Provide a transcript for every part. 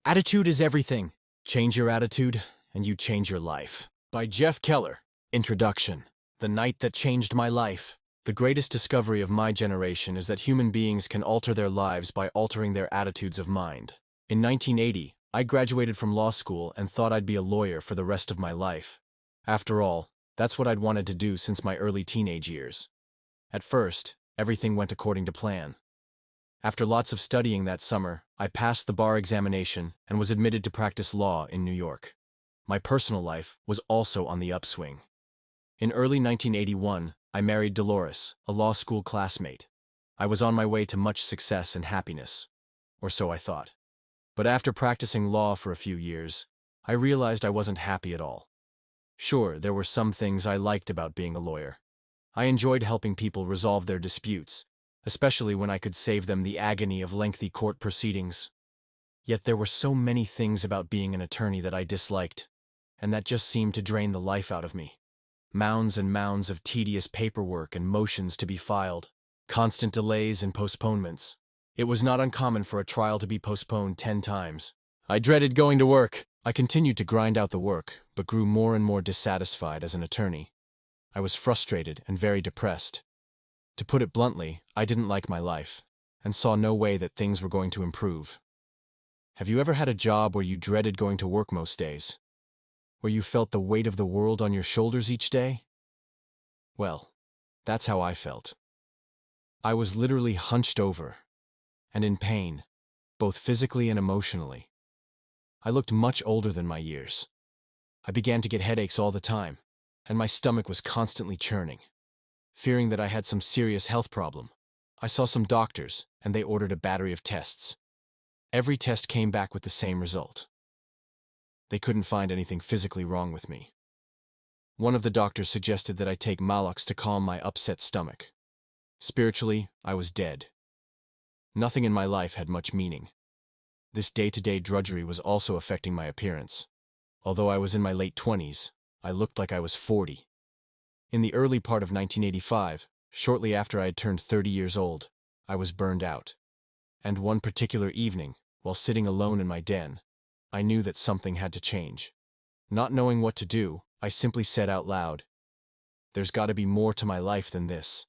Attitude is everything. Change your attitude, and you change your life. By Jeff Keller. Introduction. The night that changed my life. The greatest discovery of my generation is that human beings can alter their lives by altering their attitudes of mind. In 1980, I graduated from law school and thought I'd be a lawyer for the rest of my life. After all, that's what I'd wanted to do since my early teenage years. At first, everything went according to plan. After lots of studying that summer, I passed the bar examination and was admitted to practice law in New York. My personal life was also on the upswing. In early 1981, I married Dolores, a law school classmate. I was on my way to much success and happiness, or so I thought. But after practicing law for a few years, I realized I wasn't happy at all. Sure, there were some things I liked about being a lawyer. I enjoyed helping people resolve their disputes, especially when I could save them the agony of lengthy court proceedings. Yet there were so many things about being an attorney that I disliked, and that just seemed to drain the life out of me. Mounds and mounds of tedious paperwork and motions to be filed, constant delays and postponements. It was not uncommon for a trial to be postponed 10 times. I dreaded going to work. I continued to grind out the work, but grew more and more dissatisfied as an attorney. I was frustrated and very depressed. To put it bluntly, I didn't like my life, and saw no way that things were going to improve. Have you ever had a job where you dreaded going to work most days? Where you felt the weight of the world on your shoulders each day? Well, that's how I felt. I was literally hunched over, and in pain, both physically and emotionally. I looked much older than my years. I began to get headaches all the time, and my stomach was constantly churning. Fearing that I had some serious health problem, I saw some doctors, and they ordered a battery of tests. Every test came back with the same result. They couldn't find anything physically wrong with me. One of the doctors suggested that I take Maalox to calm my upset stomach. Spiritually, I was dead. Nothing in my life had much meaning. This day-to-day drudgery was also affecting my appearance. Although I was in my late 20s, I looked like I was 40. In the early part of 1985, shortly after I had turned 30 years old, I was burned out. And one particular evening, while sitting alone in my den, I knew that something had to change. Not knowing what to do, I simply said out loud, "There's got to be more to my life than this.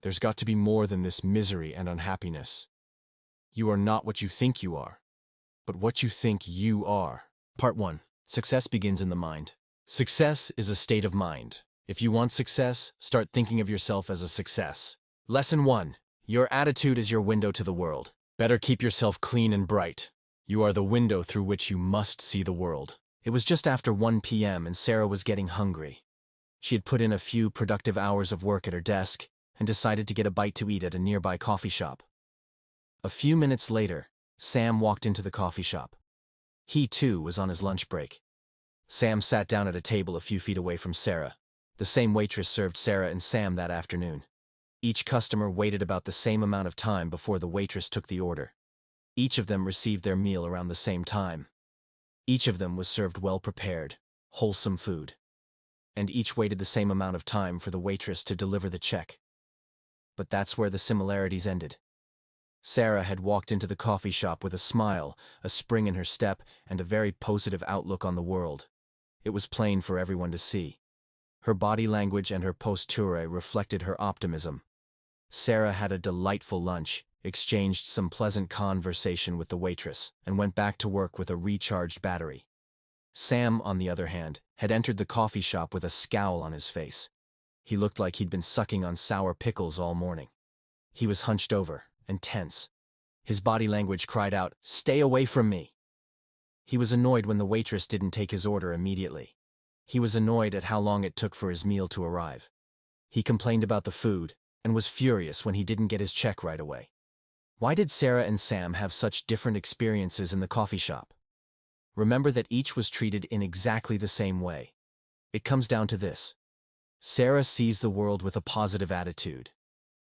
There's got to be more than this misery and unhappiness. You are not what you think you are, but what you think you are." Part 1. Success begins in the mind. Success is a state of mind. If you want success, start thinking of yourself as a success. Lesson 1. Your attitude is your window to the world. Better keep yourself clean and bright. You are the window through which you must see the world. It was just after 1 p.m. and Sarah was getting hungry. She had put in a few productive hours of work at her desk and decided to get a bite to eat at a nearby coffee shop. A few minutes later, Sam walked into the coffee shop. He, too, was on his lunch break. Sam sat down at a table a few feet away from Sarah. The same waitress served Sarah and Sam that afternoon. Each customer waited about the same amount of time before the waitress took the order. Each of them received their meal around the same time. Each of them was served well-prepared, wholesome food. And each waited the same amount of time for the waitress to deliver the check. But that's where the similarities ended. Sarah had walked into the coffee shop with a smile, a spring in her step, and a very positive outlook on the world. It was plain for everyone to see. Her body language and her posture reflected her optimism. Sarah had a delightful lunch, exchanged some pleasant conversation with the waitress, and went back to work with a recharged battery. Sam, on the other hand, had entered the coffee shop with a scowl on his face. He looked like he'd been sucking on sour pickles all morning. He was hunched over and tense. His body language cried out, "Stay away from me!" He was annoyed when the waitress didn't take his order immediately. He was annoyed at how long it took for his meal to arrive. He complained about the food and was furious when he didn't get his check right away. Why did Sarah and Sam have such different experiences in the coffee shop? Remember that each was treated in exactly the same way. It comes down to this. Sarah sees the world with a positive attitude.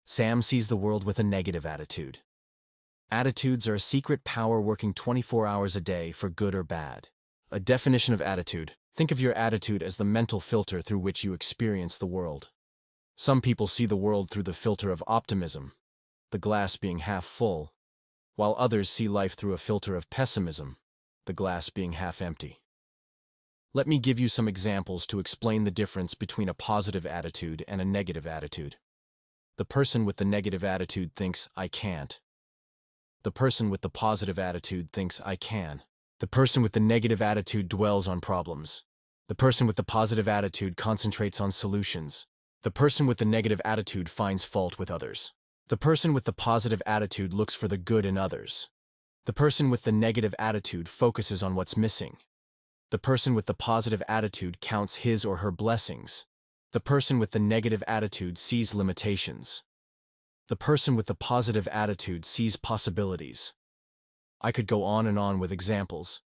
Sam sees the world with a negative attitude. Attitudes are a secret power working 24 hours a day for good or bad. A definition of attitude. Think of your attitude as the mental filter through which you experience the world. Some people see the world through the filter of optimism, the glass being half full, while others see life through a filter of pessimism, the glass being half empty. Let me give you some examples to explain the difference between a positive attitude and a negative attitude. The person with the negative attitude thinks, "I can't." The person with the positive attitude thinks, "I can." The person with the negative attitude dwells on problems. The person with the positive attitude concentrates on solutions. The person with the negative attitude finds fault with others. The person with the positive attitude looks for the good in others. The person with the negative attitude focuses on what's missing. The person with the positive attitude counts his or her blessings. The person with the negative attitude sees limitations. The person with the positive attitude sees possibilities. I could go on and on with examples,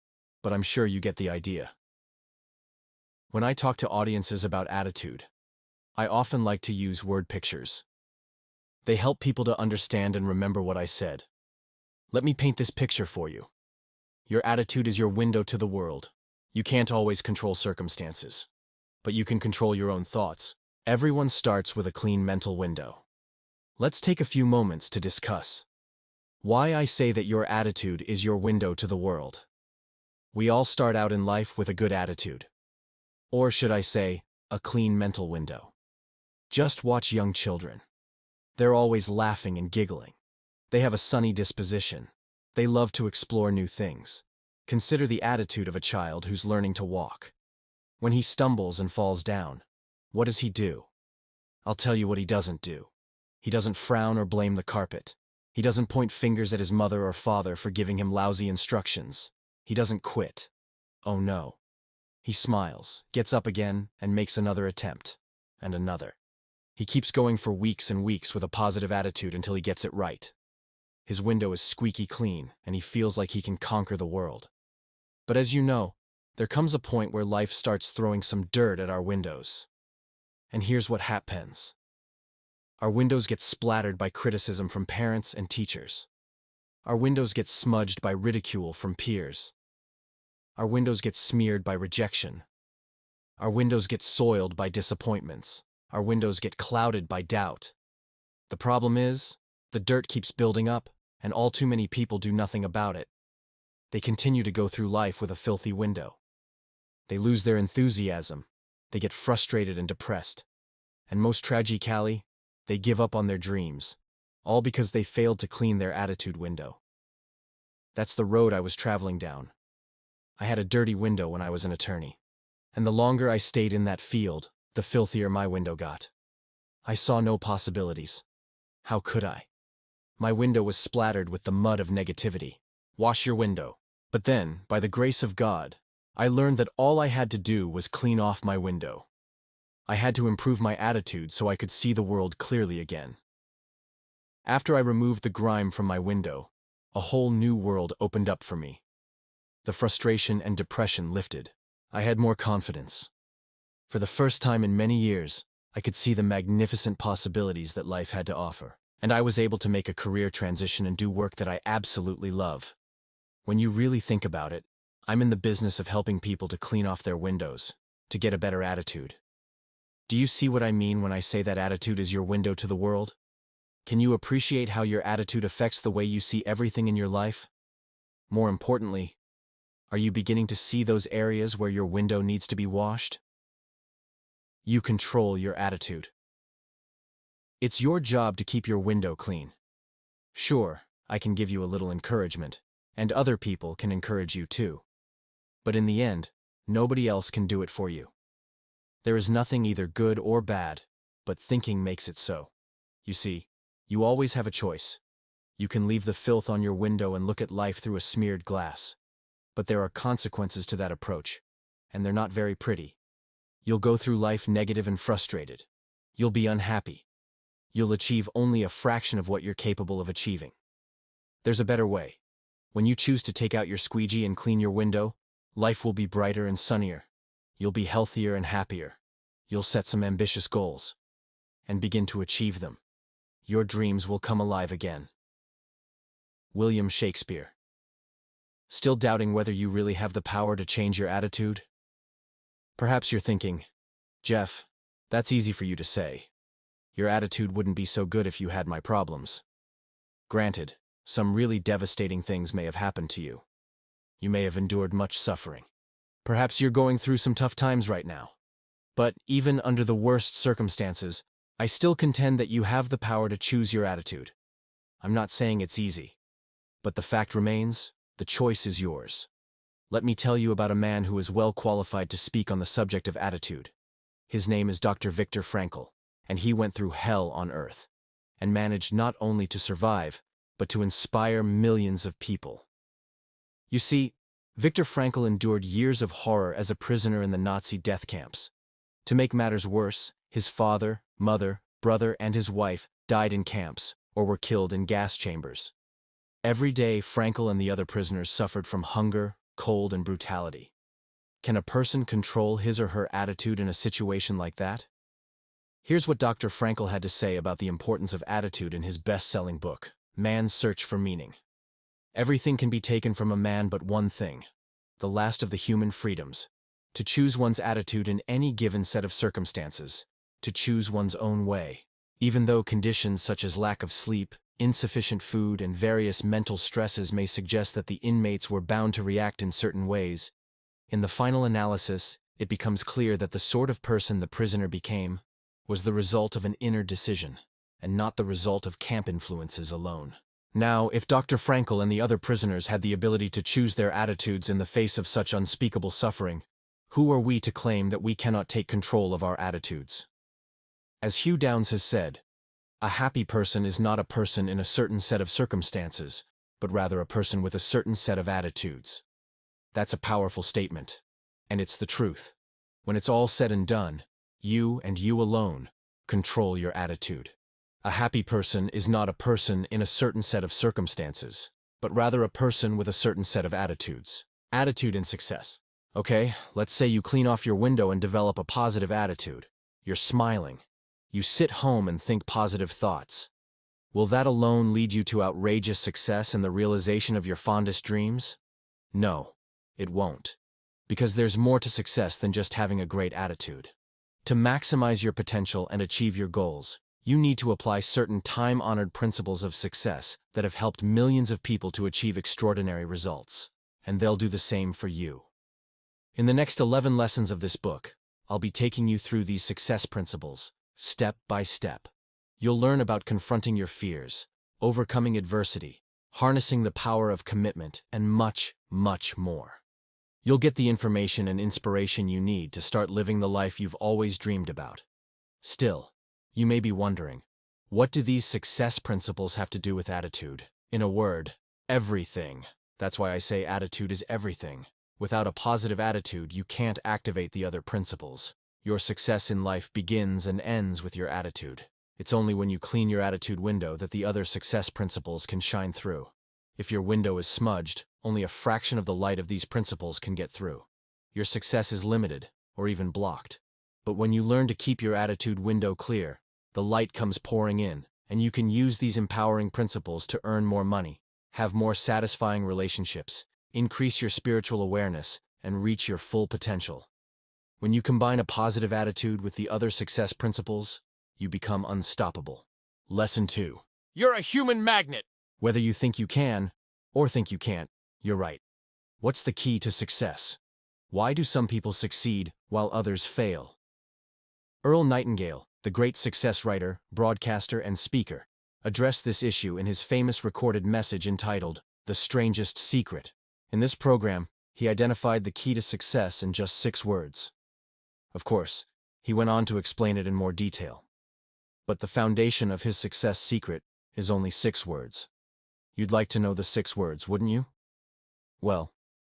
but I'm sure you get the idea. When I talk to audiences about attitude, I often like to use word pictures. They help people to understand and remember what I said. Let me paint this picture for you. Your attitude is your window to the world. You can't always control circumstances, but you can control your own thoughts. Everyone starts with a clean mental window. Let's take a few moments to discuss why I say that your attitude is your window to the world. We all start out in life with a good attitude. Or should I say, a clean mental window. Just watch young children. They're always laughing and giggling. They have a sunny disposition. They love to explore new things. Consider the attitude of a child who's learning to walk. When he stumbles and falls down, what does he do? I'll tell you what he doesn't do. He doesn't frown or blame the carpet. He doesn't point fingers at his mother or father for giving him lousy instructions. He doesn't quit. Oh no. He smiles, gets up again, and makes another attempt. And another. He keeps going for weeks and weeks with a positive attitude until he gets it right. His window is squeaky clean, and he feels like he can conquer the world. But as you know, there comes a point where life starts throwing some dirt at our windows. And here's what happens. Our windows get splattered by criticism from parents and teachers. Our windows get smudged by ridicule from peers. Our windows get smeared by rejection. Our windows get soiled by disappointments. Our windows get clouded by doubt. The problem is, the dirt keeps building up, and all too many people do nothing about it. They continue to go through life with a filthy window. They lose their enthusiasm. They get frustrated and depressed. And most tragically, they give up on their dreams, all because they failed to clean their attitude window. That's the road I was traveling down. I had a dirty window when I was an attorney. And the longer I stayed in that field, the filthier my window got. I saw no possibilities. How could I? My window was splattered with the mud of negativity. Wash your window. But then, by the grace of God, I learned that all I had to do was clean off my window. I had to improve my attitude so I could see the world clearly again. After I removed the grime from my window, a whole new world opened up for me. The frustration and depression lifted. I had more confidence. For the first time in many years, I could see the magnificent possibilities that life had to offer, and I was able to make a career transition and do work that I absolutely love. When you really think about it, I'm in the business of helping people to clean off their windows, to get a better attitude. Do you see what I mean when I say that attitude is your window to the world? Can you appreciate how your attitude affects the way you see everything in your life? More importantly, are you beginning to see those areas where your window needs to be washed? You control your attitude. It's your job to keep your window clean. Sure, I can give you a little encouragement, and other people can encourage you too. But in the end, nobody else can do it for you. There is nothing either good or bad, but thinking makes it so. You see, you always have a choice. You can leave the filth on your window and look at life through a smeared glass. But there are consequences to that approach, and they're not very pretty. You'll go through life negative and frustrated. You'll be unhappy. You'll achieve only a fraction of what you're capable of achieving. There's a better way. When you choose to take out your squeegee and clean your window, life will be brighter and sunnier. You'll be healthier and happier. You'll set some ambitious goals and begin to achieve them. Your dreams will come alive again. William Shakespeare. Still doubting whether you really have the power to change your attitude? Perhaps you're thinking, Jeff, that's easy for you to say. Your attitude wouldn't be so good if you had my problems. Granted, some really devastating things may have happened to you. You may have endured much suffering. Perhaps you're going through some tough times right now. But even under the worst circumstances, I still contend that you have the power to choose your attitude. I'm not saying it's easy, but the fact remains, the choice is yours. Let me tell you about a man who is well qualified to speak on the subject of attitude. His name is Dr. Viktor Frankl, and he went through hell on earth, and managed not only to survive, but to inspire millions of people. You see, Viktor Frankl endured years of horror as a prisoner in the Nazi death camps. To make matters worse, his father, mother, brother, and his wife died in camps or were killed in gas chambers. Every day, Frankl and the other prisoners suffered from hunger, cold, and brutality. Can a person control his or her attitude in a situation like that? Here's what Dr. Frankl had to say about the importance of attitude in his best-selling book, Man's Search for Meaning. Everything can be taken from a man but one thing, the last of the human freedoms, to choose one's attitude in any given set of circumstances, to choose one's own way. Even though conditions such as lack of sleep, insufficient food, and various mental stresses may suggest that the inmates were bound to react in certain ways, in the final analysis, it becomes clear that the sort of person the prisoner became was the result of an inner decision, and not the result of camp influences alone. Now, if Dr. Frankl and the other prisoners had the ability to choose their attitudes in the face of such unspeakable suffering, who are we to claim that we cannot take control of our attitudes? As Hugh Downs has said, a happy person is not a person in a certain set of circumstances, but rather a person with a certain set of attitudes. That's a powerful statement, and it's the truth. When it's all said and done, you and you alone control your attitude. A happy person is not a person in a certain set of circumstances, but rather a person with a certain set of attitudes. Attitude and success. Okay, let's say you clean off your window and develop a positive attitude. You're smiling. You sit home and think positive thoughts. Will that alone lead you to outrageous success and the realization of your fondest dreams? No, it won't. Because there's more to success than just having a great attitude. To maximize your potential and achieve your goals, you need to apply certain time-honored principles of success that have helped millions of people to achieve extraordinary results. And they'll do the same for you. In the next 11 lessons of this book, I'll be taking you through these success principles, step by step. You'll learn about confronting your fears, overcoming adversity, harnessing the power of commitment, and much, much more. You'll get the information and inspiration you need to start living the life you've always dreamed about. Still, you may be wondering, what do these success principles have to do with attitude? In a word, everything. That's why I say attitude is everything. Without a positive attitude, you can't activate the other principles. Your success in life begins and ends with your attitude. It's only when you clean your attitude window that the other success principles can shine through. If your window is smudged, only a fraction of the light of these principles can get through. Your success is limited, or even blocked. But when you learn to keep your attitude window clear, the light comes pouring in, and you can use these empowering principles to earn more money, have more satisfying relationships, increase your spiritual awareness, and reach your full potential. When you combine a positive attitude with the other success principles, you become unstoppable. Lesson 2. You're a human magnet! Whether you think you can, or think you can't, you're right. What's the key to success? Why do some people succeed while others fail? Earl Nightingale, the great success writer, broadcaster, and speaker, addressed this issue in his famous recorded message entitled, The Strangest Secret. In this program, he identified the key to success in just 6 words. Of course, he went on to explain it in more detail. But the foundation of his success secret is only 6 words. You'd like to know the 6 words, wouldn't you? Well,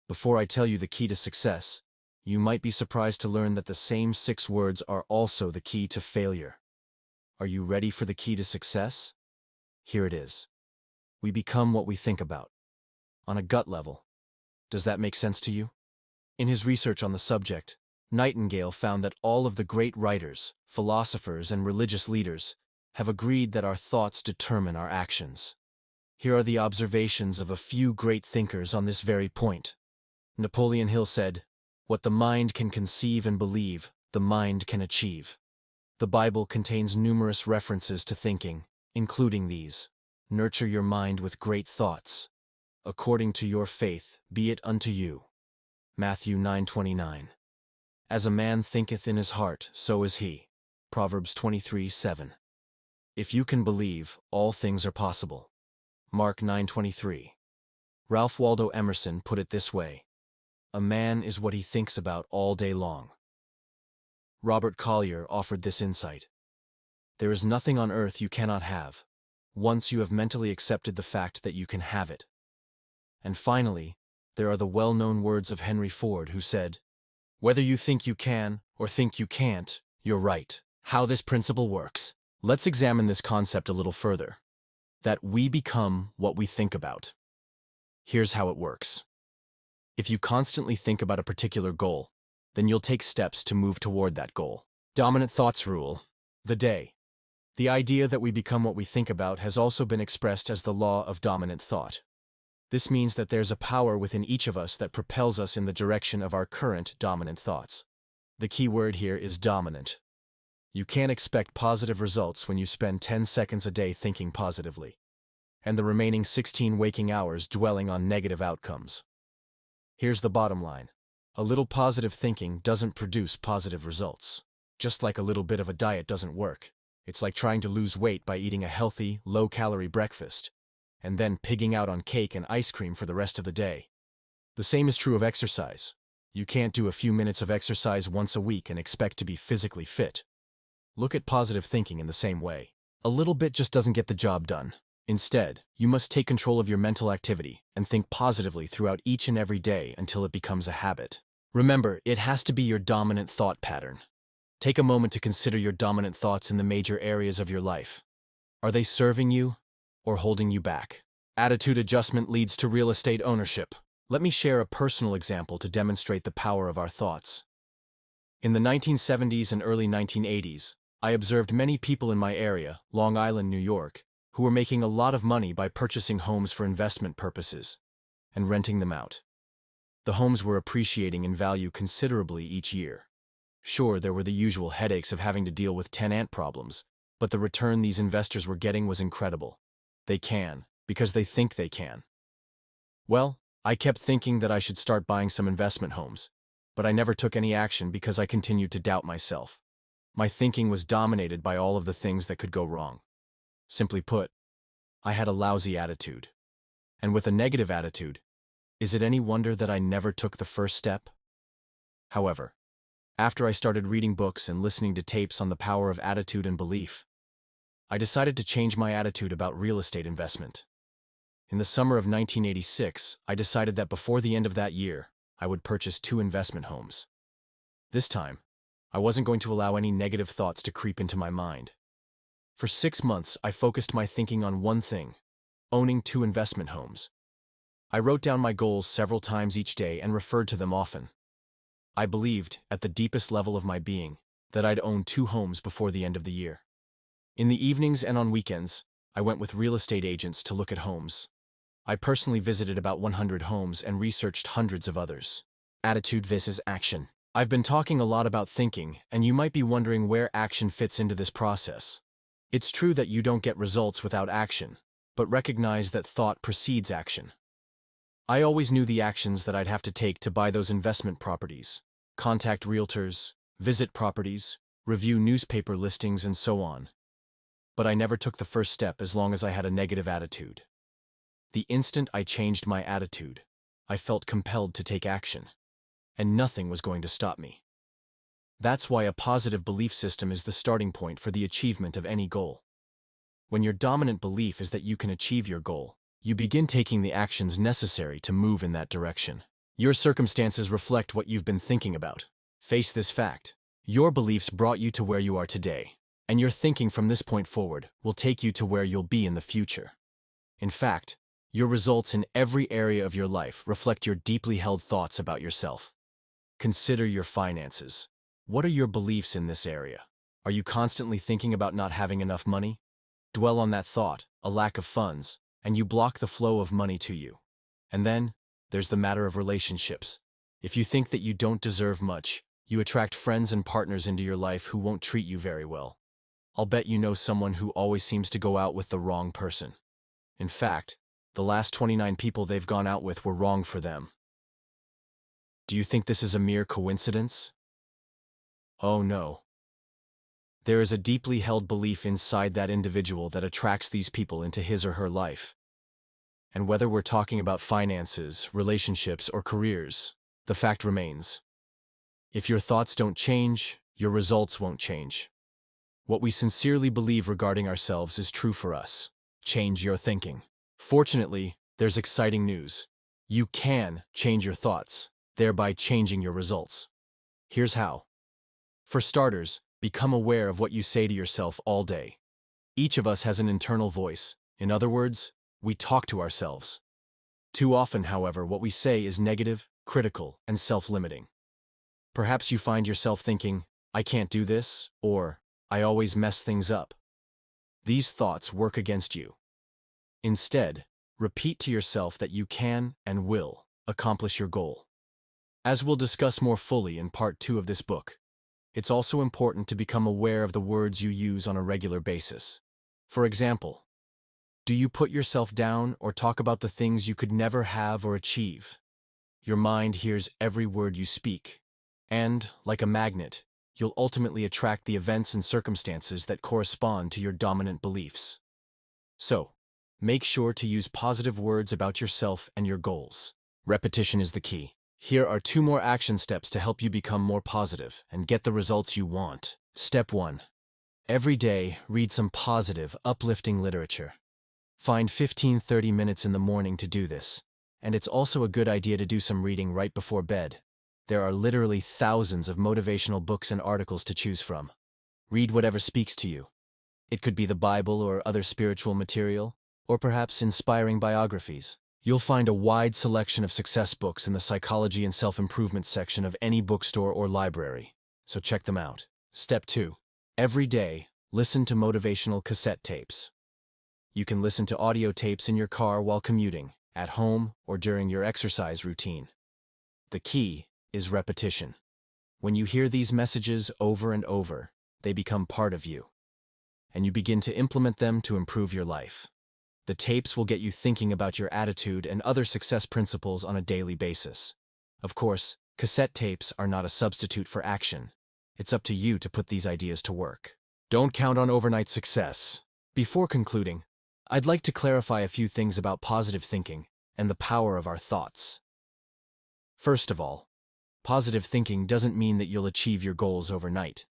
before I tell you the key to success, you might be surprised to learn that the same 6 words are also the key to failure. Are you ready for the key to success? Here it is. We become what we think about. On a gut level. Does that make sense to you? In his research on the subject, Nightingale found that all of the great writers, philosophers, and religious leaders have agreed that our thoughts determine our actions. Here are the observations of a few great thinkers on this very point. Napoleon Hill said, "What the mind can conceive and believe, the mind can achieve." The Bible contains numerous references to thinking, including these. Nurture your mind with great thoughts. according to your faith, be it unto you. Matthew 9:29. As a man thinketh in his heart, so is he. Proverbs 23:7. If you can believe, all things are possible. Mark 9:23. Ralph Waldo Emerson put it this way: a man is what he thinks about all day long. Robert Collier offered this insight: there is nothing on earth you cannot have, once you have mentally accepted the fact that you can have it. And finally, there are the well-known words of Henry Ford, who said, whether you think you can or think you can't, you're right. How this principle works. Let's examine this concept a little further. That we become what we think about. Here's how it works. If you constantly think about a particular goal, then you'll take steps to move toward that goal. Dominant thoughts rule the day. The idea that we become what we think about has also been expressed as the law of dominant thought. This means that there's a power within each of us that propels us in the direction of our current dominant thoughts. The key word here is dominant. You can't expect positive results when you spend 10 seconds a day thinking positively, and the remaining 16 waking hours dwelling on negative outcomes. Here's the bottom line. A little positive thinking doesn't produce positive results. Just like a little bit of a diet doesn't work. It's like trying to lose weight by eating a healthy, low-calorie breakfast, and then pigging out on cake and ice cream for the rest of the day. The same is true of exercise. You can't do a few minutes of exercise once a week and expect to be physically fit. Look at positive thinking in the same way. A little bit just doesn't get the job done. Instead, you must take control of your mental activity and think positively throughout each and every day until it becomes a habit. Remember, it has to be your dominant thought pattern. Take a moment to consider your dominant thoughts in the major areas of your life. Are they serving you or holding you back? Attitude adjustment leads to real estate ownership. Let me share a personal example to demonstrate the power of our thoughts. In the 1970s and early 1980s, I observed many people in my area, Long Island, New York, who were making a lot of money by purchasing homes for investment purposes and renting them out. The homes were appreciating in value considerably each year. Sure, there were the usual headaches of having to deal with tenant problems, but the return these investors were getting was incredible. They can, because they think they can. Well, I kept thinking that I should start buying some investment homes, but I never took any action because I continued to doubt myself. My thinking was dominated by all of the things that could go wrong. Simply put, I had a lousy attitude. And with a negative attitude, is it any wonder that I never took the first step? However, after I started reading books and listening to tapes on the power of attitude and belief, I decided to change my attitude about real estate investment. In the summer of 1986, I decided that before the end of that year, I would purchase 2 investment homes. This time, I wasn't going to allow any negative thoughts to creep into my mind. For 6 months, I focused my thinking on one thing: owning 2 investment homes. I wrote down my goals several times each day and referred to them often. I believed, at the deepest level of my being, that I'd own 2 homes before the end of the year. In the evenings and on weekends, I went with real estate agents to look at homes. I personally visited about 100 homes and researched hundreds of others. Attitude versus action. I've been talking a lot about thinking, and you might be wondering where action fits into this process. It's true that you don't get results without action, but recognize that thought precedes action. I always knew the actions that I'd have to take to buy those investment properties: contact realtors, visit properties, review newspaper listings, and so on. But I never took the first step as long as I had a negative attitude. The instant I changed my attitude, I felt compelled to take action, and nothing was going to stop me. That's why a positive belief system is the starting point for the achievement of any goal. When your dominant belief is that you can achieve your goal, you begin taking the actions necessary to move in that direction. Your circumstances reflect what you've been thinking about. Face this fact: your beliefs brought you to where you are today, and your thinking from this point forward will take you to where you'll be in the future. In fact, your results in every area of your life reflect your deeply held thoughts about yourself. Consider your finances. What are your beliefs in this area? Are you constantly thinking about not having enough money? Dwell on that thought, a lack of funds, and you block the flow of money to you. And then, there's the matter of relationships. If you think that you don't deserve much, you attract friends and partners into your life who won't treat you very well. I'll bet you know someone who always seems to go out with the wrong person. In fact, The last 29 people they've gone out with were wrong for them. Do you think this is a mere coincidence? Oh no. There is a deeply held belief inside that individual that attracts these people into his or her life. And whether we're talking about finances, relationships, or careers, the fact remains. If your thoughts don't change, your results won't change. What we sincerely believe regarding ourselves is true for us. Change your thinking. Fortunately, there's exciting news. You can change your thoughts, thereby changing your results. Here's how. For starters, become aware of what you say to yourself all day. Each of us has an internal voice. In other words, we talk to ourselves. Too often, however, what we say is negative, critical, and self-limiting. Perhaps you find yourself thinking, "I can't do this," or "I always mess things up." These thoughts work against you. Instead, repeat to yourself that you can and will accomplish your goal. As we'll discuss more fully in part 2 of this book, it's also important to become aware of the words you use on a regular basis. For example, do you put yourself down or talk about the things you could never have or achieve? Your mind hears every word you speak, and, like a magnet, you'll ultimately attract the events and circumstances that correspond to your dominant beliefs. So, make sure to use positive words about yourself and your goals. Repetition is the key. Here are 2 more action steps to help you become more positive and get the results you want. Step 1. Every day, read some positive, uplifting literature. Find 15-30 minutes in the morning to do this. And it's also a good idea to do some reading right before bed. There are literally thousands of motivational books and articles to choose from. Read whatever speaks to you. It could be the Bible or other spiritual material, or perhaps inspiring biographies. You'll find a wide selection of success books in the psychology and self-improvement section of any bookstore or library, so check them out. Step 2. Every day, listen to motivational cassette tapes. You can listen to audio tapes in your car while commuting, at home, or during your exercise routine. The key is repetition. When you hear these messages over and over, they become part of you, and you begin to implement them to improve your life. The tapes will get you thinking about your attitude and other success principles on a daily basis. Of course, cassette tapes are not a substitute for action. It's up to you to put these ideas to work. Don't count on overnight success. Before concluding, I'd like to clarify a few things about positive thinking and the power of our thoughts. First of all, positive thinking doesn't mean that you'll achieve your goals overnight.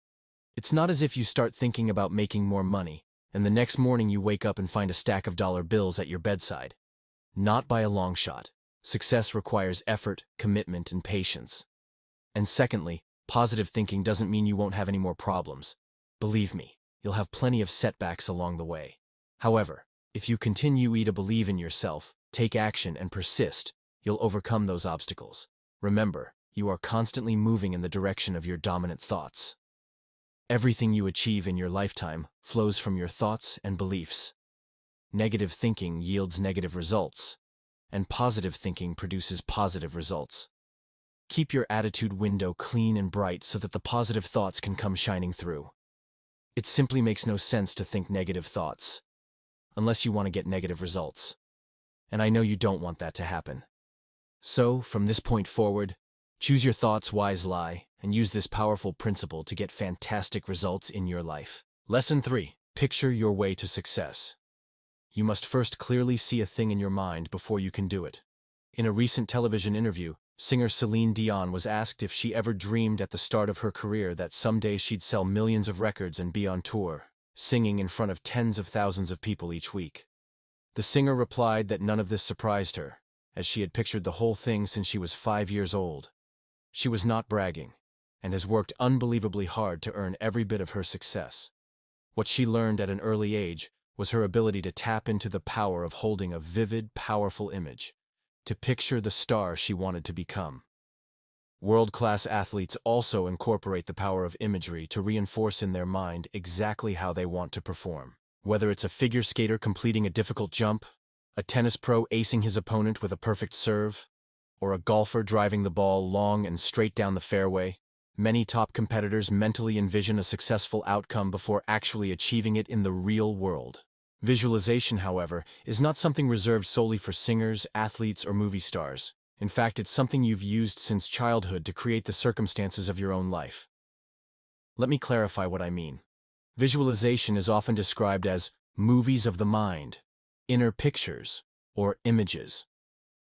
It's not as if you start thinking about making more money, and the next morning you wake up and find a stack of dollar bills at your bedside. Not by a long shot. Success requires effort, commitment, and patience. And secondly, positive thinking doesn't mean you won't have any more problems. Believe me, you'll have plenty of setbacks along the way. However, if you continue to believe in yourself, take action, and persist, you'll overcome those obstacles. Remember, you are constantly moving in the direction of your dominant thoughts. Everything you achieve in your lifetime flows from your thoughts and beliefs. Negative thinking yields negative results, and positive thinking produces positive results. Keep your attitude window clean and bright so that the positive thoughts can come shining through. It simply makes no sense to think negative thoughts, unless you want to get negative results. And I know you don't want that to happen. So, from this point forward, choose your thoughts wisely and use this powerful principle to get fantastic results in your life. Lesson 3. Picture your way to success. You must first clearly see a thing in your mind before you can do it. In a recent television interview, singer Celine Dion was asked if she ever dreamed at the start of her career that someday she'd sell millions of records and be on tour, singing in front of tens of thousands of people each week. The singer replied that none of this surprised her, as she had pictured the whole thing since she was 5 years old. She was not bragging, and has worked unbelievably hard to earn every bit of her success. What she learned at an early age was her ability to tap into the power of holding a vivid, powerful image, to picture the star she wanted to become. World-class athletes also incorporate the power of imagery to reinforce in their mind exactly how they want to perform. Whether it's a figure skater completing a difficult jump, a tennis pro acing his opponent with a perfect serve, or a golfer driving the ball long and straight down the fairway, many top competitors mentally envision a successful outcome before actually achieving it in the real world. Visualization, however, is not something reserved solely for singers, athletes, or movie stars. In fact, it's something you've used since childhood to create the circumstances of your own life. Let me clarify what I mean. Visualization is often described as movies of the mind, inner pictures, or images.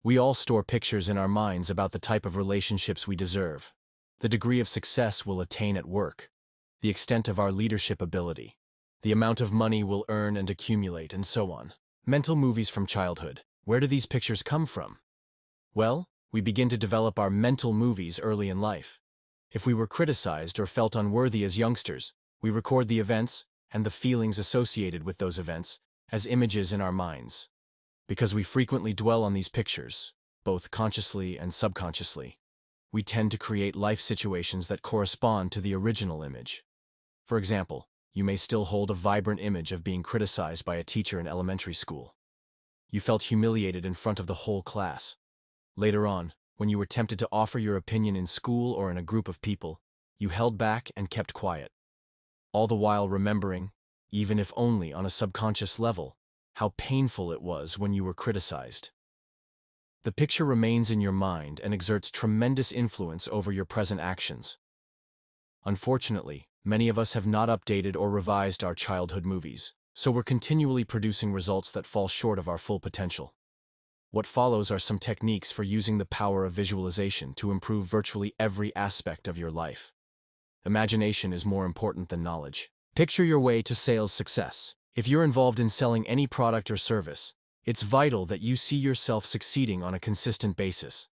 We all store pictures in our minds about the type of relationships we deserve, the degree of success we'll attain at work, the extent of our leadership ability, the amount of money we'll earn and accumulate, and so on. Mental movies from childhood. Where do these pictures come from? Well, we begin to develop our mental movies early in life. If we were criticized or felt unworthy as youngsters, we record the events and the feelings associated with those events as images in our minds. Because we frequently dwell on these pictures, both consciously and subconsciously, we tend to create life situations that correspond to the original image. For example, you may still hold a vibrant image of being criticized by a teacher in elementary school. You felt humiliated in front of the whole class. Later on, when you were tempted to offer your opinion in school or in a group of people, you held back and kept quiet, all the while remembering, even if only on a subconscious level, how painful it was when you were criticized. The picture remains in your mind and exerts tremendous influence over your present actions. Unfortunately, many of us have not updated or revised our childhood movies, so we're continually producing results that fall short of our full potential. What follows are some techniques for using the power of visualization to improve virtually every aspect of your life. Imagination is more important than knowledge. Picture your way to sales success. If you're involved in selling any product or service, it's vital that you see yourself succeeding on a consistent basis.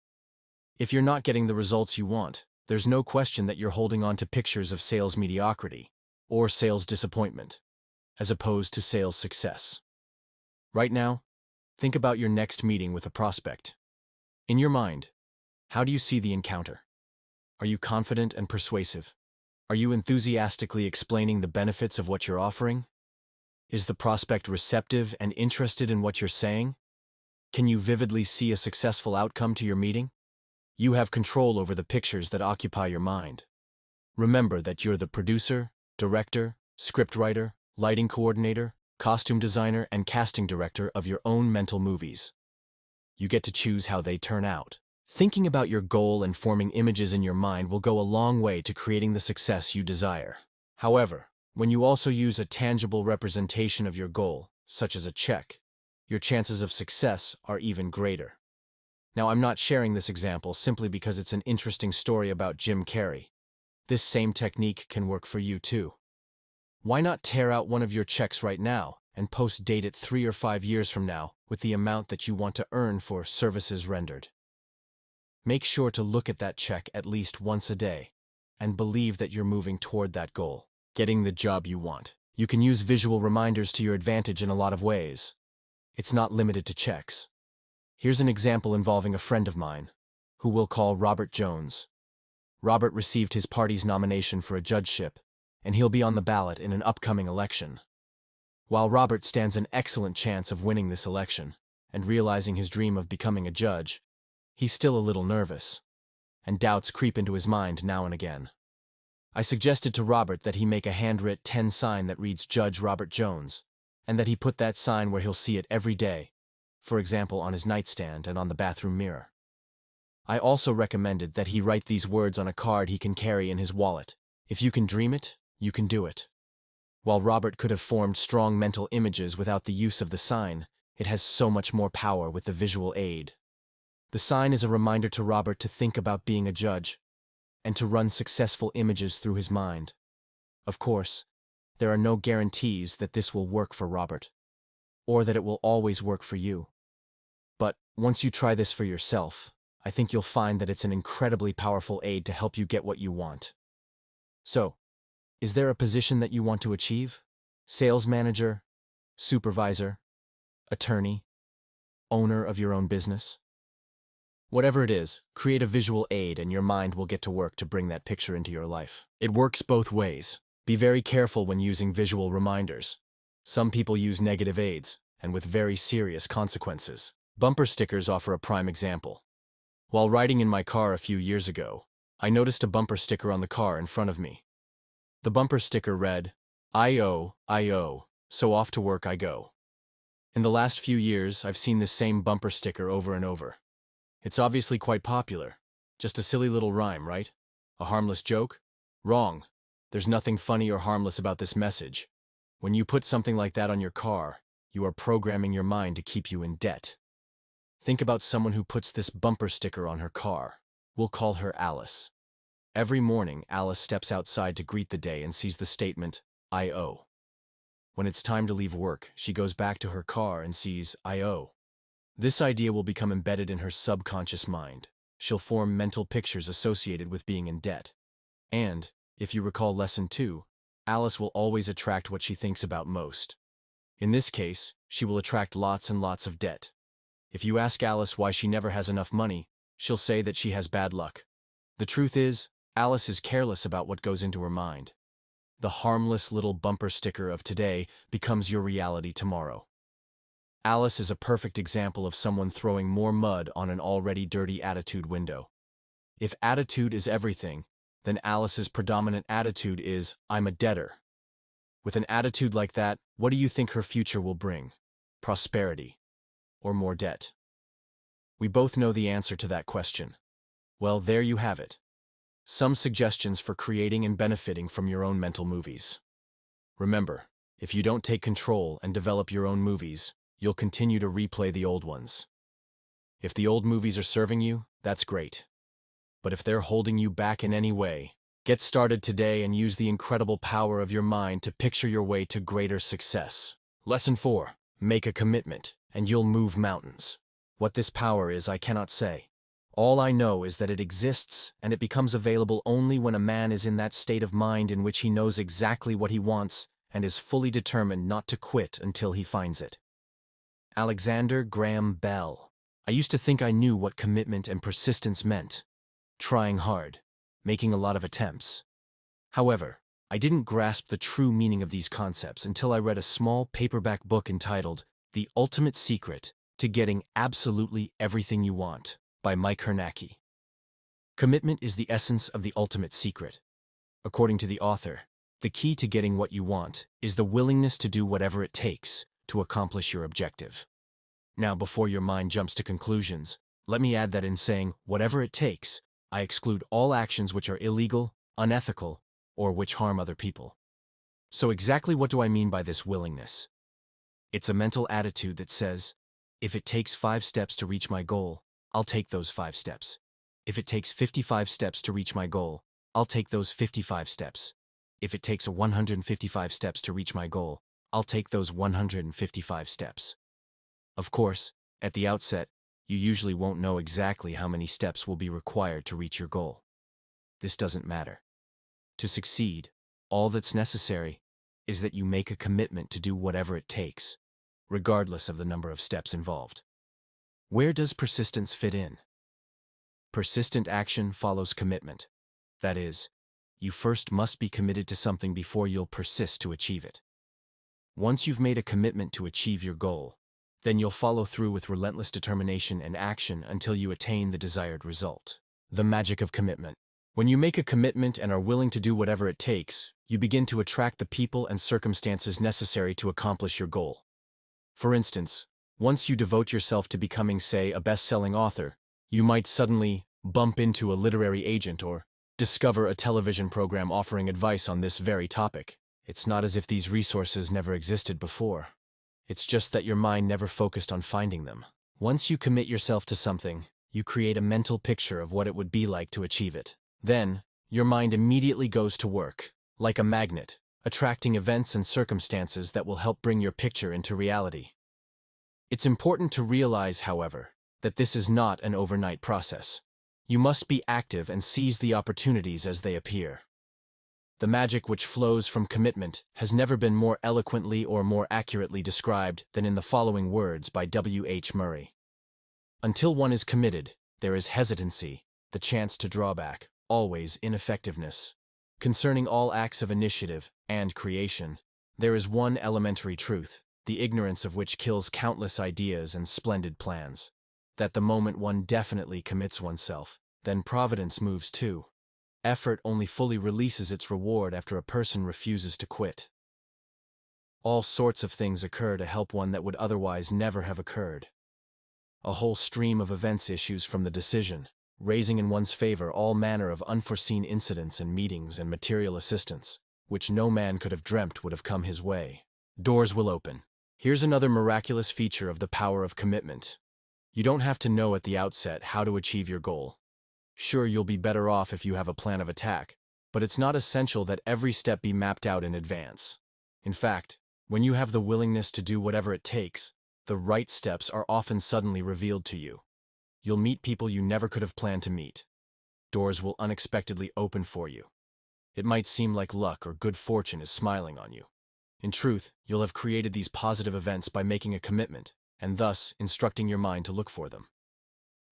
If you're not getting the results you want, there's no question that you're holding on to pictures of sales mediocrity or sales disappointment, as opposed to sales success. Right now, think about your next meeting with a prospect. In your mind, how do you see the encounter? Are you confident and persuasive? Are you enthusiastically explaining the benefits of what you're offering? Is the prospect receptive and interested in what you're saying? Can you vividly see a successful outcome to your meeting? You have control over the pictures that occupy your mind. Remember that you're the producer, director, scriptwriter, lighting coordinator, costume designer, and casting director of your own mental movies. You get to choose how they turn out. Thinking about your goal and forming images in your mind will go a long way to creating the success you desire. However, when you also use a tangible representation of your goal, such as a check, your chances of success are even greater. Now, I'm not sharing this example simply because it's an interesting story about Jim Carrey. This same technique can work for you too. Why not tear out one of your checks right now and post-date it 3 or 5 years from now with the amount that you want to earn for services rendered? Make sure to look at that check at least once a day and believe that you're moving toward that goal, getting the job you want. You can use visual reminders to your advantage in a lot of ways. It's not limited to checks. Here's an example involving a friend of mine, who we'll call Robert Jones. Robert received his party's nomination for a judgeship, and he'll be on the ballot in an upcoming election. While Robert stands an excellent chance of winning this election and realizing his dream of becoming a judge, he's still a little nervous, and doubts creep into his mind now and again. I suggested to Robert that he make a handwrit 10 sign that reads Judge Robert Jones, and that he put that sign where he'll see it every day, for example on his nightstand and on the bathroom mirror. I also recommended that he write these words on a card he can carry in his wallet. If you can dream it, you can do it. While Robert could have formed strong mental images without the use of the sign, it has so much more power with the visual aid. The sign is a reminder to Robert to think about being a judge and to run successful images through his mind. Of course, there are no guarantees that this will work for Robert, or that it will always work for you. But once you try this for yourself, I think you'll find that it's an incredibly powerful aid to help you get what you want. So, is there a position that you want to achieve? Sales manager, supervisor, attorney, owner of your own business? Whatever it is, create a visual aid and your mind will get to work to bring that picture into your life. It works both ways. Be very careful when using visual reminders. Some people use negative aids, and with very serious consequences. Bumper stickers offer a prime example. While riding in my car a few years ago, I noticed a bumper sticker on the car in front of me. The bumper sticker read, I-O, so off to work I go. In the last few years, I've seen this same bumper sticker over and over. It's obviously quite popular. Just a silly little rhyme, right? A harmless joke? Wrong. There's nothing funny or harmless about this message. When you put something like that on your car, you are programming your mind to keep you in debt. Think about someone who puts this bumper sticker on her car. We'll call her Alice. Every morning, Alice steps outside to greet the day and sees the statement, "I owe." When it's time to leave work, she goes back to her car and sees, "I owe." This idea will become embedded in her subconscious mind. She'll form mental pictures associated with being in debt. And, if you recall lesson 2, Alice will always attract what she thinks about most. In this case, she will attract lots and lots of debt. If you ask Alice why she never has enough money, she'll say that she has bad luck. The truth is, Alice is careless about what goes into her mind. The harmless little bumper sticker of today becomes your reality tomorrow. Alice is a perfect example of someone throwing more mud on an already dirty attitude window. If attitude is everything, then Alice's predominant attitude is, "I'm a debtor." With an attitude like that, what do you think her future will bring? Prosperity or more debt? We both know the answer to that question. Well, there you have it. Some suggestions for creating and benefiting from your own mental movies. Remember, if you don't take control and develop your own movies, you'll continue to replay the old ones. If the old movies are serving you, that's great. But if they're holding you back in any way, get started today and use the incredible power of your mind to picture your way to greater success. Lesson 4. Make a commitment, and you'll move mountains. What this power is, I cannot say. All I know is that it exists, and it becomes available only when a man is in that state of mind in which he knows exactly what he wants and is fully determined not to quit until he finds it. Alexander Graham Bell. I used to think I knew what commitment and persistence meant. Trying hard, making a lot of attempts. However, I didn't grasp the true meaning of these concepts until I read a small paperback book entitled The Ultimate Secret to Getting Absolutely Everything You Want by Mike Hernacki. Commitment is the essence of the ultimate secret. According to the author, the key to getting what you want is the willingness to do whatever it takes to accomplish your objective. Now, before your mind jumps to conclusions, let me add that in saying whatever it takes, I exclude all actions which are illegal, unethical, or which harm other people. So exactly what do I mean by this willingness? It's a mental attitude that says, if it takes 5 steps to reach my goal, I'll take those 5 steps. If it takes 55 steps to reach my goal, I'll take those 55 steps. If it takes 155 steps to reach my goal, I'll take those 155 steps. Of course, at the outset, you usually won't know exactly how many steps will be required to reach your goal. This doesn't matter. To succeed, all that's necessary is that you make a commitment to do whatever it takes, regardless of the number of steps involved. Where does persistence fit in? Persistent action follows commitment. That is, you first must be committed to something before you'll persist to achieve it. Once you've made a commitment to achieve your goal, then you'll follow through with relentless determination and action until you attain the desired result. The magic of commitment. When you make a commitment and are willing to do whatever it takes, you begin to attract the people and circumstances necessary to accomplish your goal. For instance, once you devote yourself to becoming, say, a best-selling author, you might suddenly bump into a literary agent or discover a television program offering advice on this very topic. It's not as if these resources never existed before. It's just that your mind never focused on finding them. Once you commit yourself to something, you create a mental picture of what it would be like to achieve it. Then, your mind immediately goes to work, like a magnet, attracting events and circumstances that will help bring your picture into reality. It's important to realize, however, that this is not an overnight process. You must be active and seize the opportunities as they appear. The magic which flows from commitment has never been more eloquently or more accurately described than in the following words by W.H. Murray. Until one is committed, there is hesitancy, the chance to draw back, always ineffectiveness. Concerning all acts of initiative and creation, there is one elementary truth, the ignorance of which kills countless ideas and splendid plans. That the moment one definitely commits oneself, then providence moves too. Effort only fully releases its reward after a person refuses to quit. All sorts of things occur to help one that would otherwise never have occurred. A whole stream of events issues from the decision, raising in one's favor all manner of unforeseen incidents and meetings and material assistance, which no man could have dreamt would have come his way. Doors will open. Here's another miraculous feature of the power of commitment. You don't have to know at the outset how to achieve your goal. Sure, you'll be better off if you have a plan of attack, but it's not essential that every step be mapped out in advance. In fact, when you have the willingness to do whatever it takes, the right steps are often suddenly revealed to you. You'll meet people you never could have planned to meet. Doors will unexpectedly open for you. It might seem like luck or good fortune is smiling on you. In truth, you'll have created these positive events by making a commitment, and thus instructing your mind to look for them.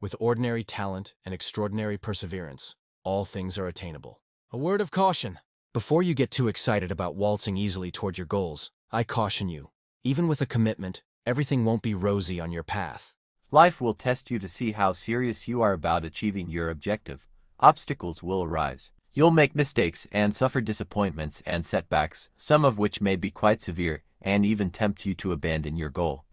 With ordinary talent and extraordinary perseverance, all things are attainable. A word of caution. Before you get too excited about waltzing easily toward your goals, I caution you, even with a commitment, everything won't be rosy on your path. Life will test you to see how serious you are about achieving your objective. Obstacles will arise. You'll make mistakes and suffer disappointments and setbacks, some of which may be quite severe and even tempt you to abandon your goal.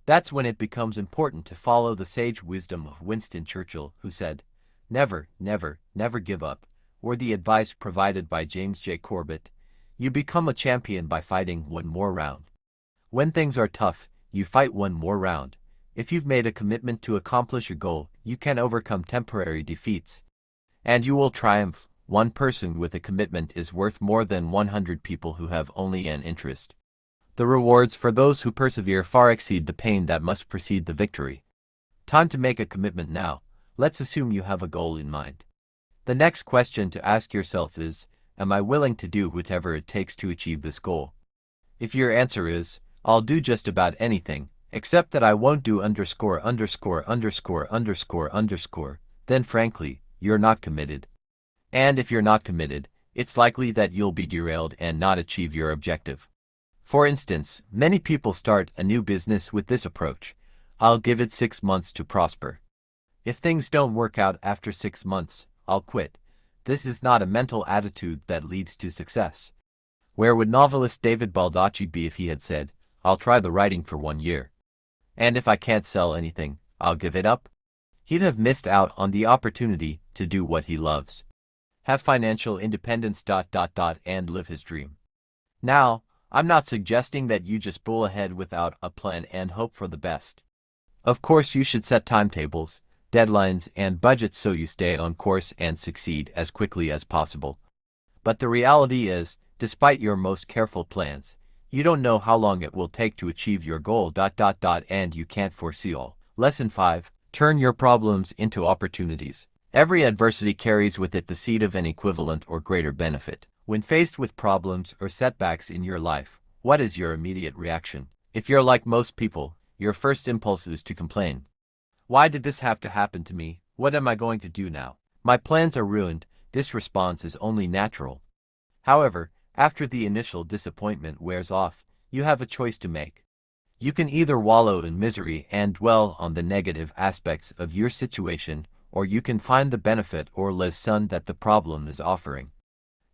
That's when it becomes important to follow the sage wisdom of Winston Churchill, who said, "Never, never, never give up," or the advice provided by James J. Corbett, "You become a champion by fighting one more round." When things are tough, you fight one more round. If you've made a commitment to accomplish a goal, you can overcome temporary defeats, and you will triumph. One person with a commitment is worth more than 100 people who have only an interest. The rewards for those who persevere far exceed the pain that must precede the victory. Time to make a commitment now. Let's assume you have a goal in mind. The next question to ask yourself is, am I willing to do whatever it takes to achieve this goal? If your answer is, I'll do just about anything, except that I won't do underscore underscore underscore underscore underscore, then frankly, you're not committed. And if you're not committed, it's likely that you'll be derailed and not achieve your objective. For instance, many people start a new business with this approach: I'll give it 6 months to prosper. If things don't work out after 6 months, I'll quit. This is not a mental attitude that leads to success. Where would novelist David Baldacci be if he had said, I'll try the writing for 1 year, and if I can't sell anything, I'll give it up? He'd have missed out on the opportunity to do what he loves, have financial independence, and live his dream. Now, I'm not suggesting that you just pull ahead without a plan and hope for the best. Of course, you should set timetables, deadlines, and budgets so you stay on course and succeed as quickly as possible. But the reality is, despite your most careful plans, you don't know how long it will take to achieve your goal, and you can't foresee all. Lesson 5. Turn your problems into opportunities. Every adversity carries with it the seed of an equivalent or greater benefit. When faced with problems or setbacks in your life, what is your immediate reaction? If you're like most people, your first impulse is to complain. Why did this have to happen to me? What am I going to do now? My plans are ruined. This response is only natural. However, after the initial disappointment wears off, you have a choice to make. You can either wallow in misery and dwell on the negative aspects of your situation, or you can find the benefit or lesson that the problem is offering.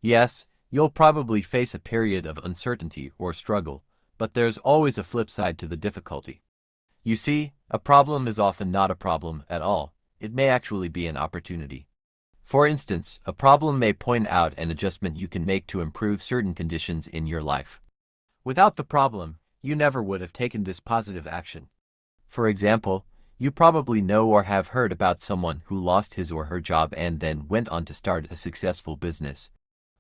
Yes, you'll probably face a period of uncertainty or struggle, but there's always a flip side to the difficulty. You see, a problem is often not a problem at all. It may actually be an opportunity. For instance, a problem may point out an adjustment you can make to improve certain conditions in your life. Without the problem, you never would have taken this positive action. For example, you probably know or have heard about someone who lost his or her job and then went on to start a successful business.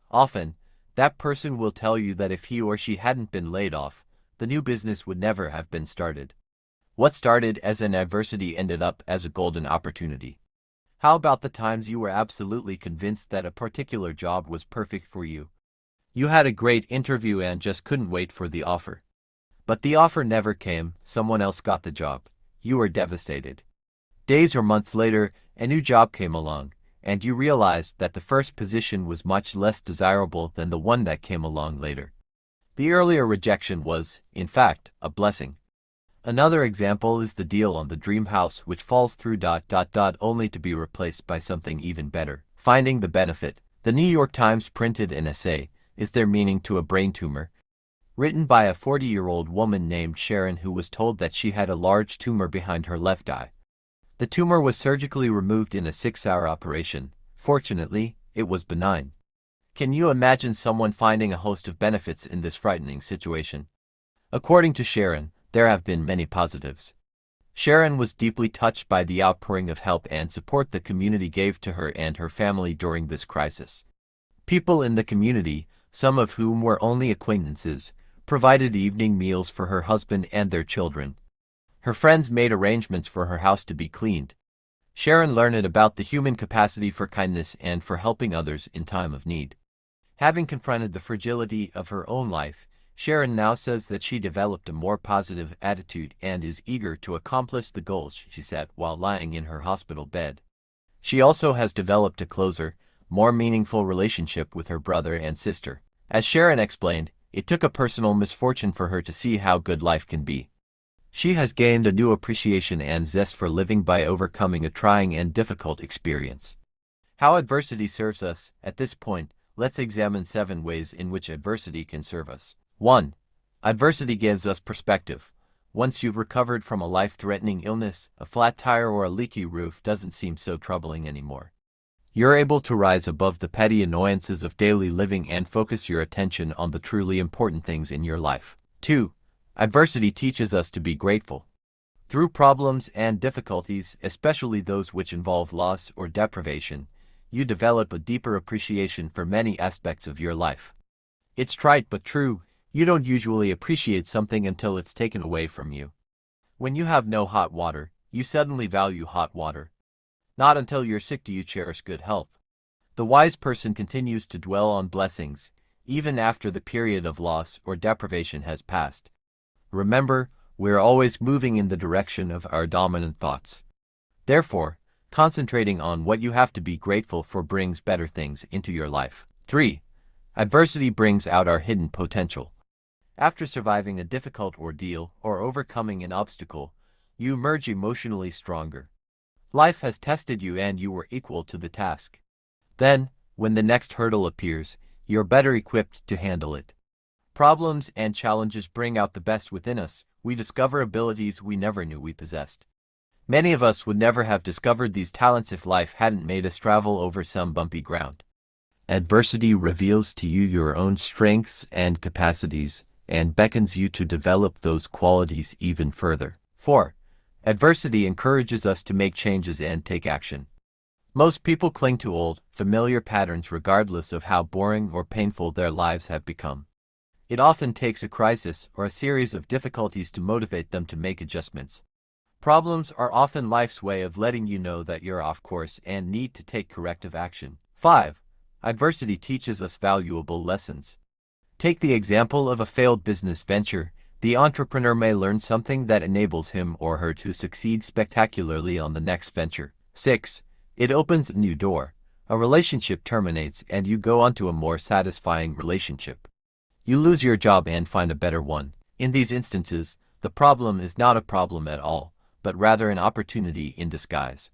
Often, that person will tell you that if he or she hadn't been laid off, the new business would never have been started. What started as an adversity ended up as a golden opportunity. How about the times you were absolutely convinced that a particular job was perfect for you? You had a great interview and just couldn't wait for the offer. But the offer never came, someone else got the job. You were devastated. Days or months later, a new job came along, and you realized that the first position was much less desirable than the one that came along later. The earlier rejection was, in fact, a blessing. Another example is the deal on the dream house which falls through only to be replaced by something even better. Finding the benefit. The New York Times printed an essay, "Is There Meaning to a Brain Tumor?" Written by a 40-year-old woman named Sharon who was told that she had a large tumor behind her left eye. The tumor was surgically removed in a 6-hour operation. Fortunately, it was benign. Can you imagine someone finding a host of benefits in this frightening situation? According to Sharon, there have been many positives. Sharon was deeply touched by the outpouring of help and support the community gave to her and her family during this crisis. People in the community, some of whom were only acquaintances, provided evening meals for her husband and their children. Her friends made arrangements for her house to be cleaned. Sharon learned about the human capacity for kindness and for helping others in time of need. Having confronted the fragility of her own life, Sharon now says that she developed a more positive attitude and is eager to accomplish the goals she set while lying in her hospital bed. She also has developed a closer, more meaningful relationship with her brother and sister. As Sharon explained, it took a personal misfortune for her to see how good life can be. She has gained a new appreciation and zest for living by overcoming a trying and difficult experience. How adversity serves us. At this point, let's examine 7 ways in which adversity can serve us. 1. Adversity gives us perspective. Once you've recovered from a life-threatening illness, a flat tire or a leaky roof doesn't seem so troubling anymore. You're able to rise above the petty annoyances of daily living and focus your attention on the truly important things in your life. 2. Adversity teaches us to be grateful. Through problems and difficulties, especially those which involve loss or deprivation, you develop a deeper appreciation for many aspects of your life. It's trite but true, you don't usually appreciate something until it's taken away from you. When you have no hot water, you suddenly value hot water. Not until you're sick do you cherish good health. The wise person continues to dwell on blessings, even after the period of loss or deprivation has passed. Remember, we're always moving in the direction of our dominant thoughts. Therefore, concentrating on what you have to be grateful for brings better things into your life. 3. Adversity brings out our hidden potential. After surviving a difficult ordeal or overcoming an obstacle, you emerge emotionally stronger. Life has tested you and you were equal to the task. Then, when the next hurdle appears, you're better equipped to handle it. Problems and challenges bring out the best within us. We discover abilities we never knew we possessed. Many of us would never have discovered these talents if life hadn't made us travel over some bumpy ground. Adversity reveals to you your own strengths and capacities, and beckons you to develop those qualities even further. 4. Adversity encourages us to make changes and take action. Most people cling to old, familiar patterns regardless of how boring or painful their lives have become. It often takes a crisis or a series of difficulties to motivate them to make adjustments. Problems are often life's way of letting you know that you're off course and need to take corrective action. 5. Adversity teaches us valuable lessons. Take the example of a failed business venture. The entrepreneur may learn something that enables him or her to succeed spectacularly on the next venture. 6. It opens a new door. A relationship terminates and you go on to a more satisfying relationship. You lose your job and find a better one. In these instances, the problem is not a problem at all, but rather an opportunity in disguise.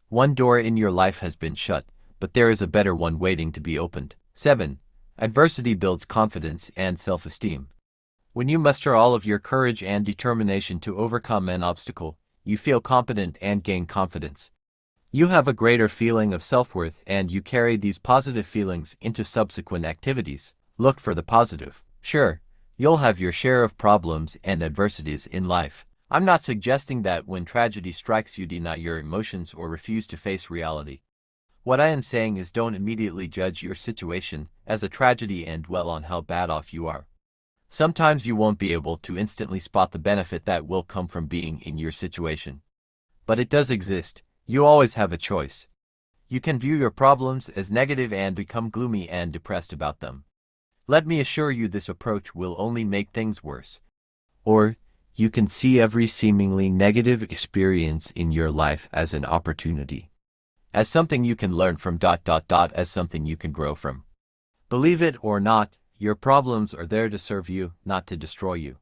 One door in your life has been shut, but there is a better one waiting to be opened. 7. Adversity builds confidence and self-esteem. When you muster all of your courage and determination to overcome an obstacle, you feel competent and gain confidence. You have a greater feeling of self-worth and you carry these positive feelings into subsequent activities. Look for the positive. Sure, you'll have your share of problems and adversities in life. I'm not suggesting that when tragedy strikes you deny your emotions or refuse to face reality. What I am saying is don't immediately judge your situation as a tragedy and dwell on how bad off you are. Sometimes you won't be able to instantly spot the benefit that will come from being in your situation. But it does exist. You always have a choice. You can view your problems as negative and become gloomy and depressed about them. Let me assure you this approach will only make things worse. Or, you can see every seemingly negative experience in your life as an opportunity. As something you can learn from ... as something you can grow from. Believe it or not, your problems are there to serve you, not to destroy you.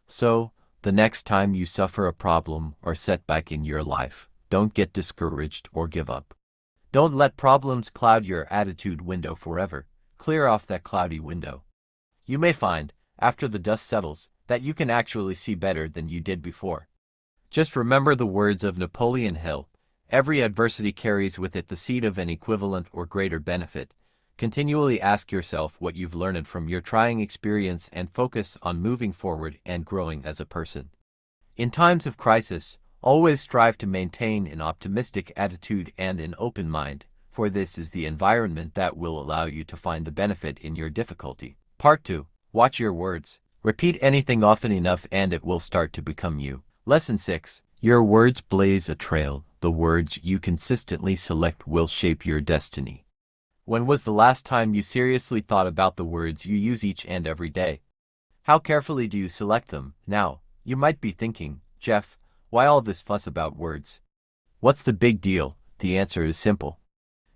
So, the next time you suffer a problem or setback in your life, don't get discouraged or give up. Don't let problems cloud your attitude window forever. Clear off that cloudy window. You may find after the dust settles, that you can actually see better than you did before. Just remember the words of Napoleon Hill: every adversity carries with it the seed of an equivalent or greater benefit. Continually ask yourself what you've learned from your trying experience and focus on moving forward and growing as a person. In times of crisis, always strive to maintain an optimistic attitude and an open mind, for this is the environment that will allow you to find the benefit in your difficulty. Part 2. Watch your words. Repeat anything often enough and it will start to become you. Lesson 6. Your words blaze a trail. The words you consistently select will shape your destiny. When was the last time you seriously thought about the words you use each and every day? How carefully do you select them? Now, you might be thinking, Jeff, why all this fuss about words? What's the big deal? The answer is simple.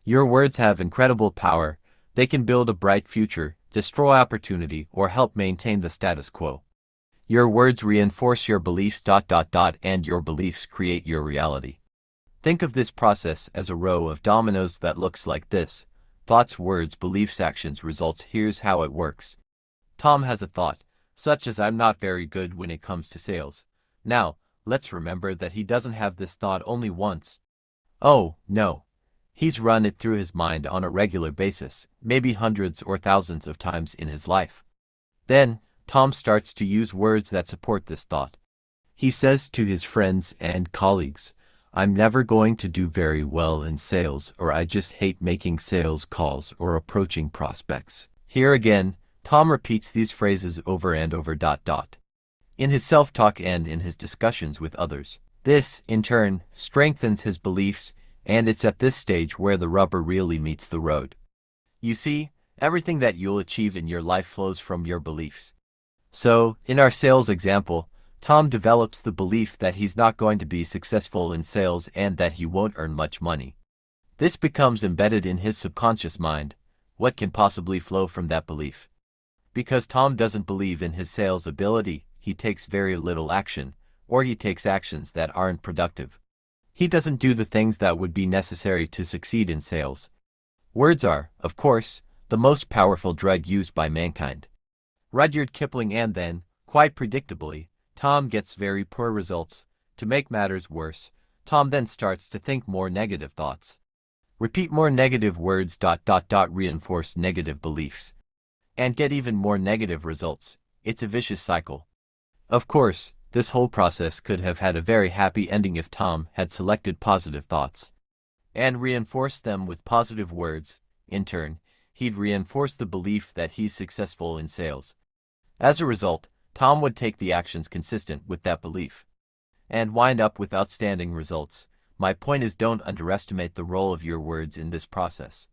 Your words have incredible power. They can build a bright future, destroy opportunity, or help maintain the status quo. Your words reinforce your beliefs ... and your beliefs create your reality. Think of this process as a row of dominoes that looks like this: thoughts, words, beliefs, actions, results. Here's how it works. Tom has a thought, such as I'm not very good when it comes to sales. Now, let's remember that he doesn't have this thought only once. Oh, no. He's run it through his mind on a regular basis, maybe hundreds or thousands of times in his life. Then, Tom starts to use words that support this thought. He says to his friends and colleagues, I'm never going to do very well in sales, or I just hate making sales calls or approaching prospects. Here again, Tom repeats these phrases over and over ... in his self-talk and in his discussions with others. This, in turn, strengthens his beliefs, and it's at this stage where the rubber really meets the road. You see, everything that you'll achieve in your life flows from your beliefs. So, in our sales example, Tom develops the belief that he's not going to be successful in sales and that he won't earn much money. This becomes embedded in his subconscious mind. What can possibly flow from that belief? Because Tom doesn't believe in his sales ability, he takes very little action, or he takes actions that aren't productive. He doesn't do the things that would be necessary to succeed in sales. Words are, of course, the most powerful drug used by mankind. Rudyard Kipling. And then, quite predictably, Tom gets very poor results. To make matters worse, Tom then starts to think more negative thoughts. Repeat more negative words ... reinforce negative beliefs. And get even more negative results. It's a vicious cycle. Of course, this whole process could have had a very happy ending if Tom had selected positive thoughts and reinforced them with positive words. In turn, he'd reinforce the belief that he's successful in sales. As a result, Tom would take the actions consistent with that belief and wind up with outstanding results. My point is, don't underestimate the role of your words in this process.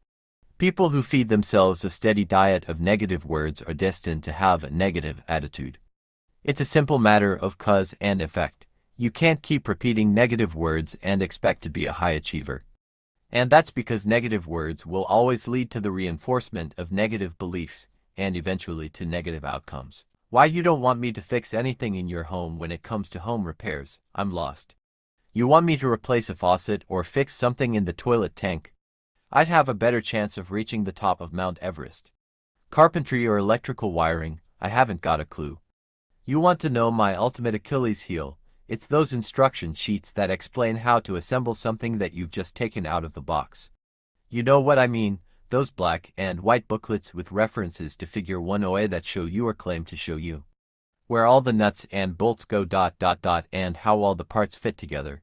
People who feed themselves a steady diet of negative words are destined to have a negative attitude. It's a simple matter of cause and effect. You can't keep repeating negative words and expect to be a high achiever. And that's because negative words will always lead to the reinforcement of negative beliefs and eventually to negative outcomes. Why you don't want me to fix anything in your home when it comes to home repairs? I'm lost. You want me to replace a faucet or fix something in the toilet tank? I'd have a better chance of reaching the top of Mount Everest. Carpentry or electrical wiring? I haven't got a clue. You want to know my ultimate Achilles heel? It's those instruction sheets that explain how to assemble something that you've just taken out of the box. You know what I mean, those black and white booklets with references to figure 108 that show you or claim to show you where all the nuts and bolts go ... and how all the parts fit together.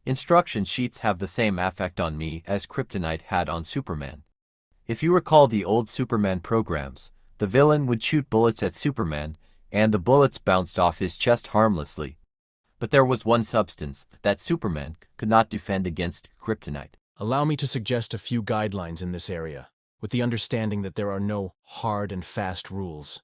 Instruction sheets have the same effect on me as kryptonite had on Superman. If you recall the old Superman programs, the villain would shoot bullets at Superman, and the bullets bounced off his chest harmlessly. But there was one substance that Superman could not defend against: kryptonite. Allow me to suggest a few guidelines in this area, with the understanding that there are no hard and fast rules,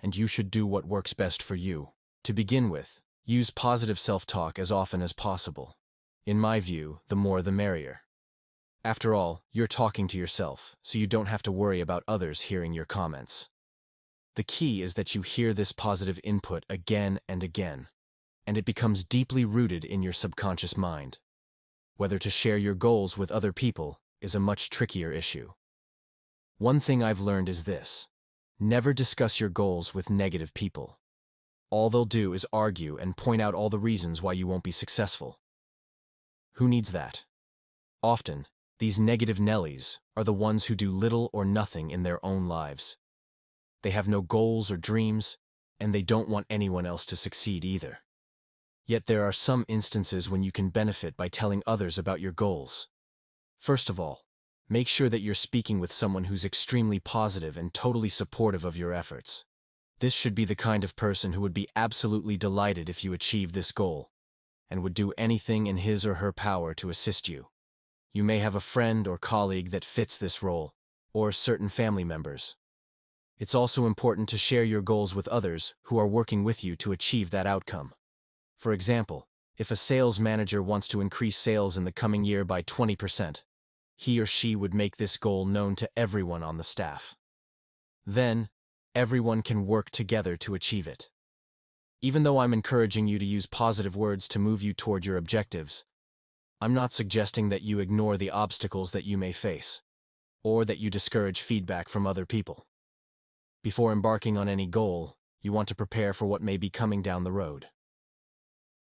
and you should do what works best for you. To begin with, use positive self-talk as often as possible. In my view, the more the merrier. After all, you're talking to yourself, so you don't have to worry about others hearing your comments. The key is that you hear this positive input again and again, and it becomes deeply rooted in your subconscious mind. Whether to share your goals with other people is a much trickier issue. One thing I've learned is this: Never discuss your goals with negative people. All they'll do is argue and point out all the reasons why you won't be successful. Who needs that? Often, these negative Nellies are the ones who do little or nothing in their own lives. They have no goals or dreams, and they don't want anyone else to succeed either. Yet there are some instances when you can benefit by telling others about your goals. First of all, make sure that you're speaking with someone who's extremely positive and totally supportive of your efforts. This should be the kind of person who would be absolutely delighted if you achieve this goal, and would do anything in his or her power to assist you. You may have a friend or colleague that fits this role, or certain family members. It's also important to share your goals with others who are working with you to achieve that outcome. For example, if a sales manager wants to increase sales in the coming year by 20%, he or she would make this goal known to everyone on the staff. Then, everyone can work together to achieve it. Even though I'm encouraging you to use positive words to move you toward your objectives, I'm not suggesting that you ignore the obstacles that you may face, or that you discourage feedback from other people. Before embarking on any goal, you want to prepare for what may be coming down the road.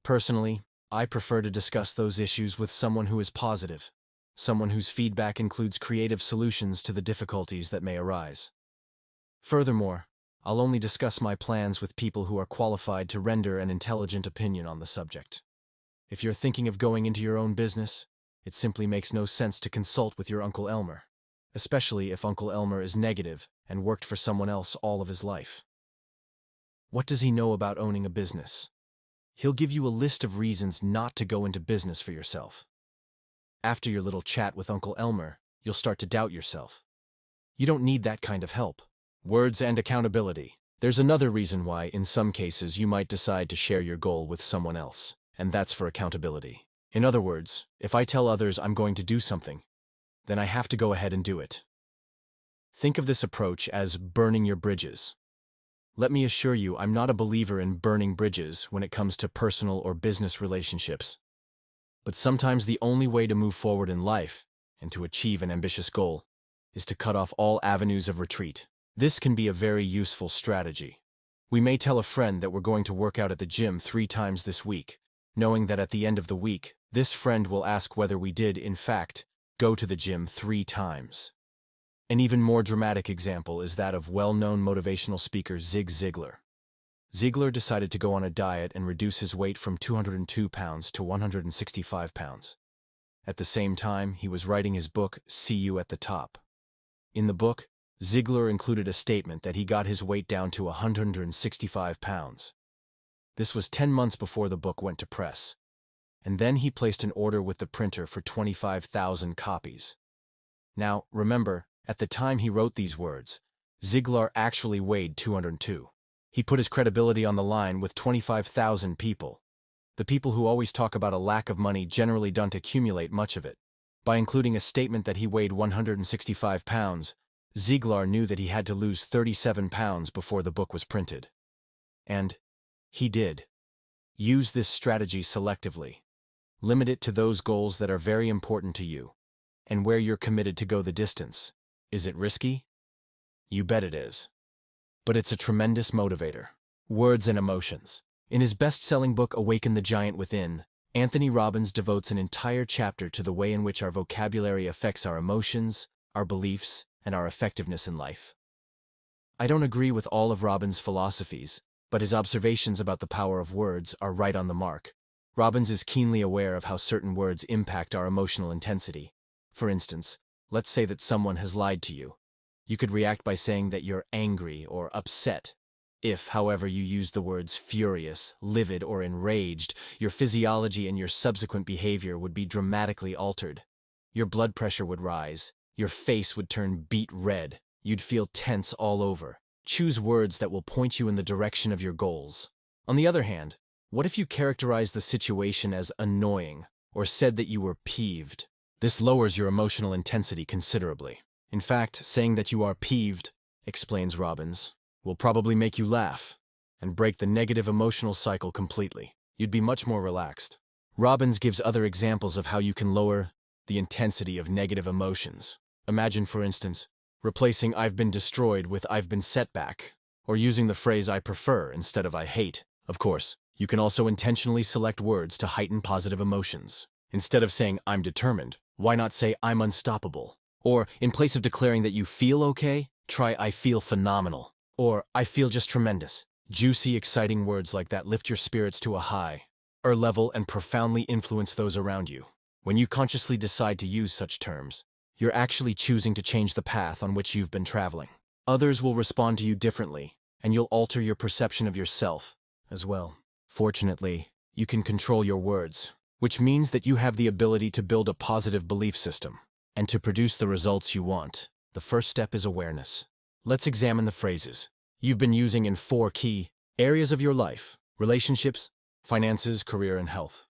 Personally, I prefer to discuss those issues with someone who is positive, someone whose feedback includes creative solutions to the difficulties that may arise. Furthermore, I'll only discuss my plans with people who are qualified to render an intelligent opinion on the subject. If you're thinking of going into your own business, it simply makes no sense to consult with your Uncle Elmer, especially if Uncle Elmer is negative and worked for someone else all of his life. What does he know about owning a business? He'll give you a list of reasons not to go into business for yourself. After your little chat with Uncle Elmer, you'll start to doubt yourself. You don't need that kind of help. Words and accountability. There's another reason why, in some cases, you might decide to share your goal with someone else, and that's for accountability. In other words, if I tell others I'm going to do something, then I have to go ahead and do it. Think of this approach as burning your bridges. Let me assure you, I'm not a believer in burning bridges when it comes to personal or business relationships. But sometimes the only way to move forward in life, and to achieve an ambitious goal, is to cut off all avenues of retreat. This can be a very useful strategy. We may tell a friend that we're going to work out at the gym 3 times this week, knowing that at the end of the week, this friend will ask whether we did, in fact, go to the gym 3 times. An even more dramatic example is that of well-known motivational speaker Zig Ziglar. Ziglar decided to go on a diet and reduce his weight from 202 pounds to 165 pounds. At the same time, he was writing his book, See You at the Top. In the book, Ziglar included a statement that he got his weight down to 165 pounds. This was 10 months before the book went to press. And then he placed an order with the printer for 25,000 copies. Now, remember, at the time he wrote these words, Ziglar actually weighed 202. He put his credibility on the line with 25,000 people. The people who always talk about a lack of money generally don't accumulate much of it. By including a statement that he weighed 165 pounds, Ziglar knew that he had to lose 37 pounds before the book was printed. And he did. Use this strategy selectively. Limit it to those goals that are very important to you, and where you're committed to go the distance. Is it risky? You bet it is. But it's a tremendous motivator. Words and emotions. In his best-selling book, Awaken the Giant Within, Anthony Robbins devotes an entire chapter to the way in which our vocabulary affects our emotions, our beliefs, and our effectiveness in life. I don't agree with all of Robbins' philosophies, but his observations about the power of words are right on the mark. Robbins is keenly aware of how certain words impact our emotional intensity. For instance, let's say that someone has lied to you. You could react by saying that you're angry or upset. If, however, you use the words furious, livid, or enraged, your physiology and your subsequent behavior would be dramatically altered. Your blood pressure would rise, your face would turn beet red, you'd feel tense all over. Choose words that will point you in the direction of your goals. On the other hand, what if you characterized the situation as annoying, or said that you were peeved? This lowers your emotional intensity considerably. In fact, saying that you are peeved, explains Robbins, will probably make you laugh and break the negative emotional cycle completely. You'd be much more relaxed. Robbins gives other examples of how you can lower the intensity of negative emotions. Imagine, for instance, replacing I've been destroyed with I've been set back, or using the phrase I prefer instead of I hate. Of course, you can also intentionally select words to heighten positive emotions. Instead of saying I'm determined, why not say I'm unstoppable? Or, in place of declaring that you feel okay, try I feel phenomenal. Or, I feel just tremendous. Juicy, exciting words like that lift your spirits to a high, or level, and profoundly influence those around you. When you consciously decide to use such terms, you're actually choosing to change the path on which you've been traveling. Others will respond to you differently, and you'll alter your perception of yourself as well. Fortunately, you can control your words, which means that you have the ability to build a positive belief system and to produce the results you want. The first step is awareness. Let's examine the phrases you've been using in 4 key areas of your life: relationships, finances, career, and health.